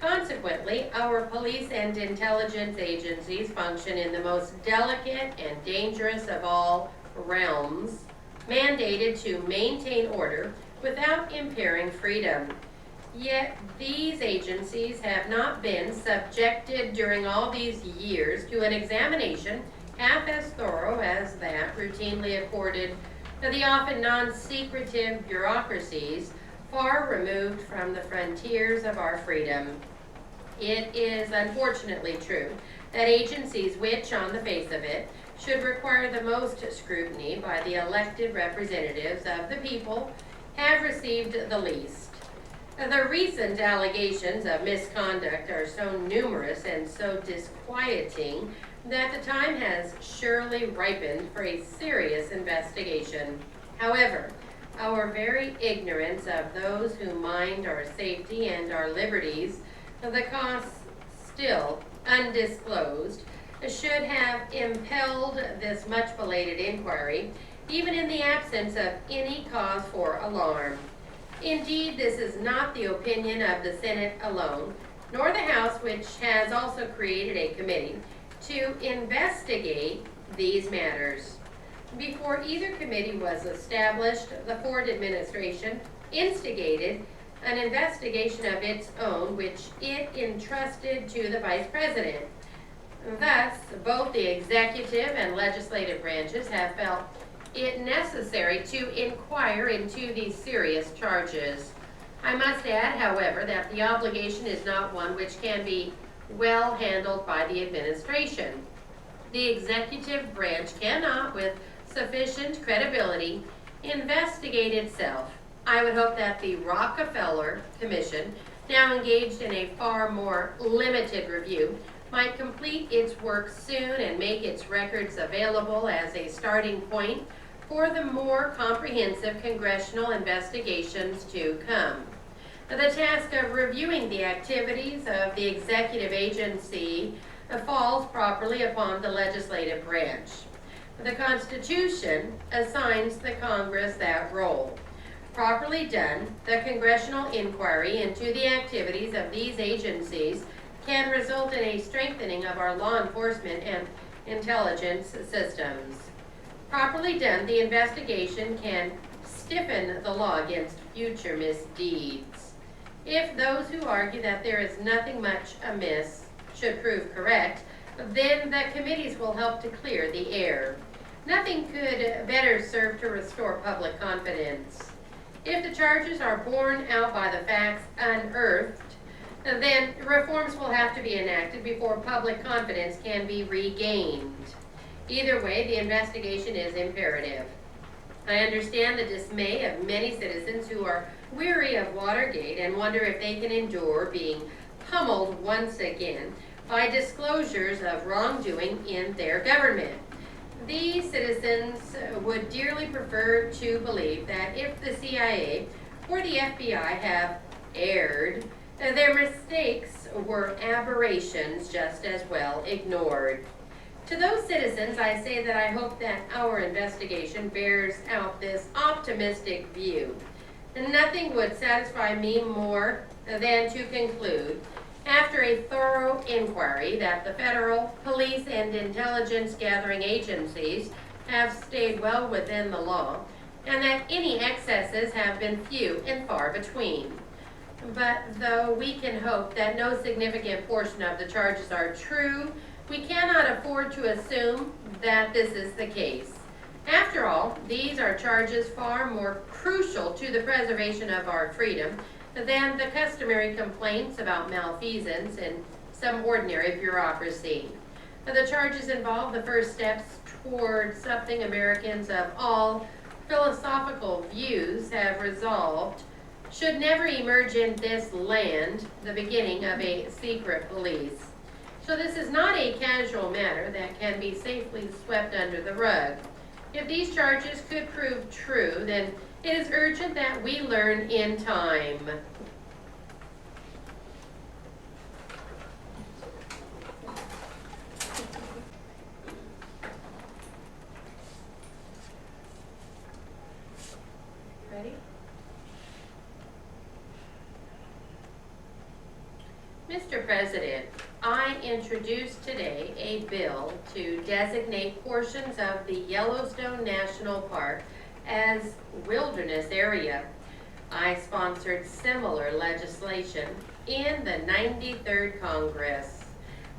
Consequently, our police and intelligence agencies function in the most delicate and dangerous of all realms, mandated to maintain order without impairing freedom. Yet these agencies have not been subjected during all these years to an examination half as thorough as that routinely accorded to the often non-secretive bureaucracies far removed from the frontiers of our freedom. It is unfortunately true that agencies which, on the face of it, should require the most scrutiny by the elected representatives of the people have received the least. The recent allegations of misconduct are so numerous and so disquieting that the time has surely ripened for a serious investigation. However, our very ignorance of those who mind our safety and our liberties, the costs still undisclosed, should have impelled this much belated inquiry, even in the absence of any cause for alarm. Indeed, this is not the opinion of the Senate alone, nor the House, which has also created a committee to investigate these matters. Before either committee was established, the Ford administration instigated an investigation of its own, which it entrusted to the Vice President. Thus, both the executive and legislative branches have felt it necessary to inquire into these serious charges. I must add, however, that the obligation is not one which can be well handled by the administration. The executive branch cannot, with sufficient credibility, investigate itself. I would hope that the Rockefeller Commission, now engaged in a far more limited review, might complete its work soon and make its records available as a starting point for the more comprehensive congressional investigations to come. The task of reviewing the activities of the executive agency falls properly upon the legislative branch. The Constitution assigns the Congress that role. Properly done, the congressional inquiry into the activities of these agencies can result in a strengthening of our law enforcement and intelligence systems. Properly done, the investigation can stiffen the law against future misdeeds. If those who argue that there is nothing much amiss should prove correct, then the committees will help to clear the air. Nothing could better serve to restore public confidence. If the charges are borne out by the facts unearthed, then reforms will have to be enacted before public confidence can be regained. Either way, the investigation is imperative. I understand the dismay of many citizens who are weary of Watergate and wonder if they can endure being pummeled once again by disclosures of wrongdoing in their government. These citizens would dearly prefer to believe that if the CIA or the FBI have erred, their mistakes were aberrations just as well ignored. To those citizens, I say that I hope that our investigation bears out this optimistic view. Nothing would satisfy me more than to conclude, after a thorough inquiry, that the federal police and intelligence gathering agencies have stayed well within the law, and that any excesses have been few and far between. But though we can hope that no significant portion of the charges are true, we cannot afford to assume that this is the case. After all, these are charges far more crucial to the preservation of our freedom than the customary complaints about malfeasance and some ordinary bureaucracy. The charges involve the first steps toward something Americans of all philosophical views have resolved should never emerge in this land, the beginning of a secret police. So this is not a casual matter that can be safely swept under the rug. If these charges could prove true, then it is urgent that we learn in time. Ready? Mr. President, I introduce today a bill to designate portions of the Yellowstone National Park as wilderness area. I sponsored similar legislation in the 93rd Congress.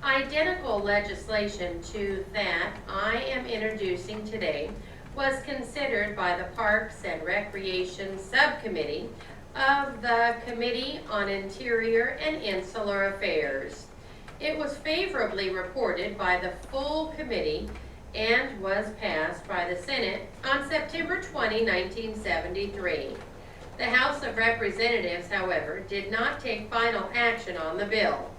Identical legislation to that I am introducing today was considered by the Parks and Recreation Subcommittee of the Committee on Interior and Insular Affairs. It was favorably reported by the full committee and was passed by the Senate on September 20, 1973. The House of Representatives, however, did not take final action on the bill.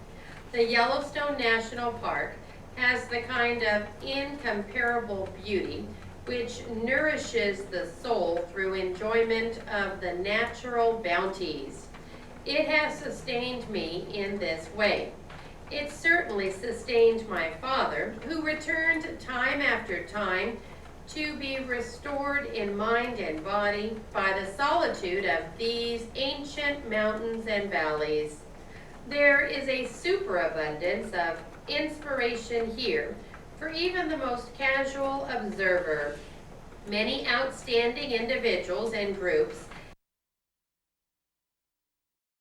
The Yellowstone National Park has the kind of incomparable beauty which nourishes the soul through enjoyment of the natural bounties. It has sustained me in this way. It certainly sustained my father, who returned time after time to be restored in mind and body by the solitude of these ancient mountains and valleys. There is a superabundance of inspiration here for even the most casual observer. Many outstanding individuals and groups